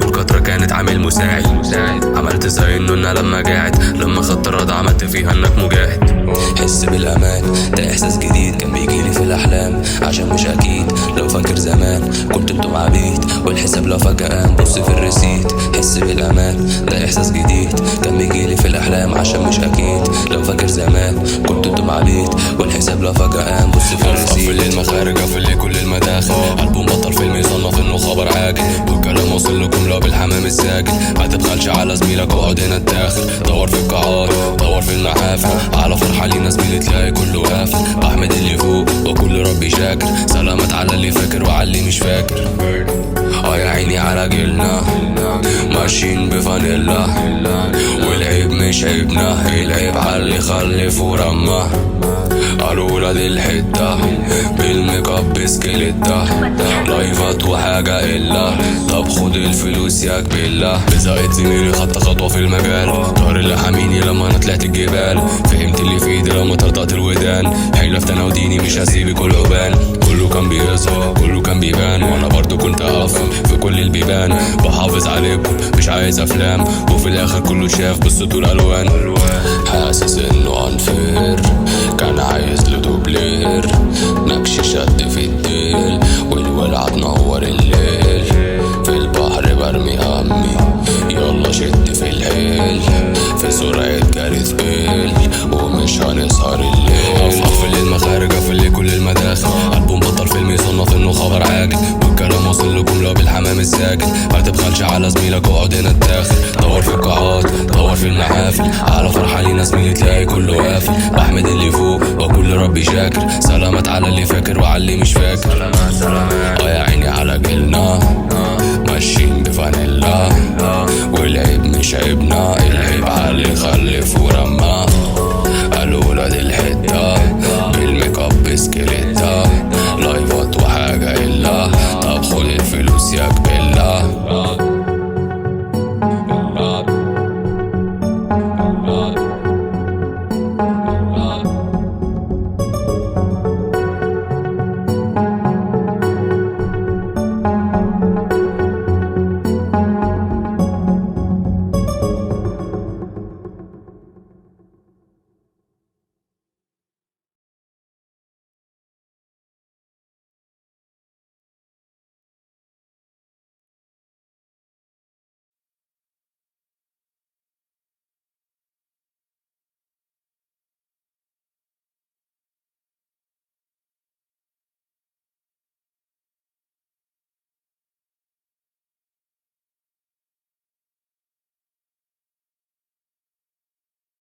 والكترة كانت عامل مساعد. عملت زي انه انا لما قاعد، لما خدت الرضا عملت فيها انك مجاهد. حس بالامان ده احساس جديد كان بيجيلي في الاحلام، عشان مش اكيد لو فاكر زمان كنت انتم عبيد والحساب لو فجأة بص في الريسيت. حس بالامان ده احساس جديد كان بيجيلي في الاحلام، عشان مش اكيد لو فاكر زمان كنت انتم عبيد والحساب لو فجأة بص في الريسيت. قفل المخارج قفل كل المداخل، ألبوم بطل فيلم يصنف انه خبر عاجل، والكلام وصل لكم لو بالحمام الساجل. ما تبخلش على زميلك واقعد هنا الداخل، دور في القاعات دور في المحافل، على فرحة لينا زميلي تلاقي كله قافل. بحمد اللي فوق وكل ربي شاكر، سلامات على اللي فاكر وعلى اللي مش فاكر. يا عيني على جيلنا ماشيين بفانيلا، والعيب مش عيبنا، العيب على اللي خلف ورمى. قالوا ولاد الحتة بالميك اب بسكيلتة، لايفات وحاجة إلا. طب خد الفلوس يا كبيلة. بزقت زميلي خدت خطوة في المجال، ظهر اللي حاميني لما انا طلعت الجبال. فهمت اللي في ايدي لما طرطقت الودان، حلفت انا وديني مش هسيبك كل عبان. كله كان بيظهر كله كان بيبان، وانا برضو كنت اقف في كل البيبان. بحافظ عليكم مش عايز افلام، وفي الاخر كله شاف بالصوت والالوان. حاسس انه انفير كان عايز له دوبلير، نكش شد في الديل والولعة تنور الليل. في البحر برمي همي يلا شد في الحيل، في سرعة جاريث بيل ومش هنسهر الليل. قفل المخارج قفل كل المداخل، ألبوم بطل فيلم يصنف انه خبر عاجل، والكلام وصل لكم لو بالحمام الساجل. ما تبخلش على زميلك واقعد هنا الداخل، دور في القاعات دور في المحافل، على فرحة لينا زميلي تلاقي كله قافل. بحمد اللي فوق وكل ربي شاكر، سلامات على اللي فاكر وعلى اللي مش فاكر. يا عيني على جيلنا